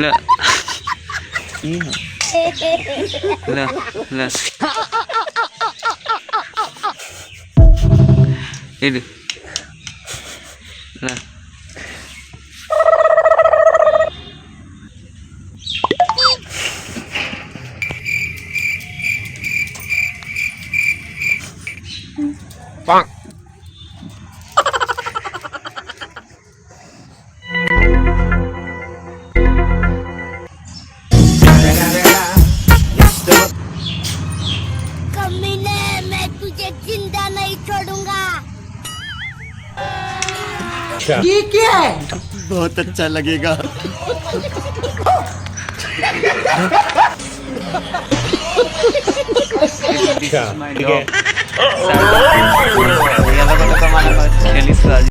ला ला ला इड ला Bonk. कमीने मैं तुझे जिंदा नहीं छोड़ूंगा। ये क्या है? बहुत अच्छा लगेगा। ठीक है